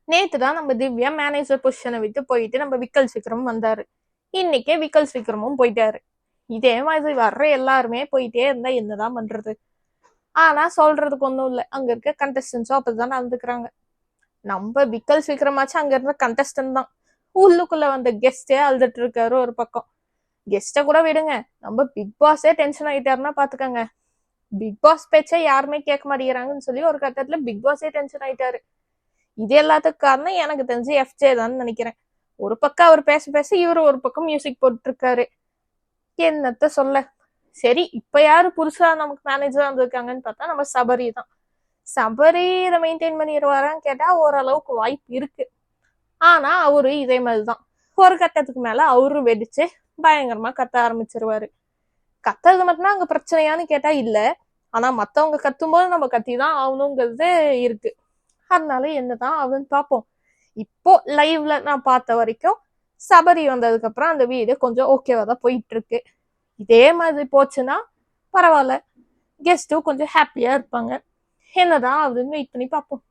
நேத்து தான் நம்ம திவ்யா மேனேஜர் பொசிஷனை விட்டு போயிட்டு நம்ம விக்கல் விக்ரம் வந்தாரு. இன்னைக்கே விக்கல் விக்ரமும் போயிட்டாரு. இதே மாதிரி வர்ற எல்லாருமே போயிட்டே இருந்தா என்னதான் பண்றது? ஆனா சொல்றதுக்கு ஒண்ணும் இல்ல, அங்க இருக்க கண்டஸ்டன்ஸும் அப்பதான் நடந்துக்கிறாங்க. நம்ம விக்கல் விக்ரமாச்சும் அங்க இருந்த கண்டஸ்டன்ட் தான். உள்ளுக்குள்ள வந்த கெஸ்டே அழுதுட்டு இருக்காரு ஒரு பக்கம். கெஸ்ட கூட விடுங்க, நம்ம பிக் பாஸே டென்ஷன் ஆயிட்டாருன்னா பாத்துக்கங்க. பிக் பாஸ் பேச்சை யாருமே கேட்க மாட்டேங்கிறாங்கன்னு சொல்லி ஒரு கட்டத்துல பிக் பாஸே டென்ஷன் ஆயிட்டாரு. இது எல்லாத்துக்கும் காரணம் எனக்கு தெரிஞ்சு எஃப்ஜே தான் நினைக்கிறேன். ஒரு பக்கம் அவர் பேச பேச இவரு ஒரு பக்கம் மியூசிக் போட்டு இருக்காரு. என்னத்த சொல்ல. சரி, இப்ப யாரு புதுசா நமக்கு மேனேஜரா வந்திருக்காங்கன்னு பார்த்தா நம்ம சபரி தான். சபரி இதை மெயின்டைன் பண்ணிடுவாரான்னு கேட்டா ஓரளவுக்கு வாய்ப்பு இருக்கு. ஆனா அவரு இதே மாதிரிதான் ஒரு கட்டத்துக்கு மேல அவரு வெடிச்சு பயங்கரமா கத்த ஆரம்பிச்சிருவாரு. கத்துறது மட்டும்தான் அங்க பிரச்சனையான்னு கேட்டா இல்ல. ஆனா மத்தவங்க கத்தும் போது நம்ம கத்திதான் ஆகணுங்கிறது இருக்கு. அதனால என்னதான் ஆகுதுன்னு பார்ப்போம். இப்போ லைவ்ல நான் பார்த்த வரைக்கும் சபரி வந்ததுக்கு அப்புறம் அந்த வீடு கொஞ்சம் ஓகேவா தான் போயிட்டு இருக்கு. இதே மாதிரி போச்சுன்னா பரவாயில்ல, கெஸ்டும் கொஞ்சம் ஹாப்பியா இருப்பாங்க. என்னதான் ஆகுதுன்னு வெயிட் பண்ணி பார்ப்போம்.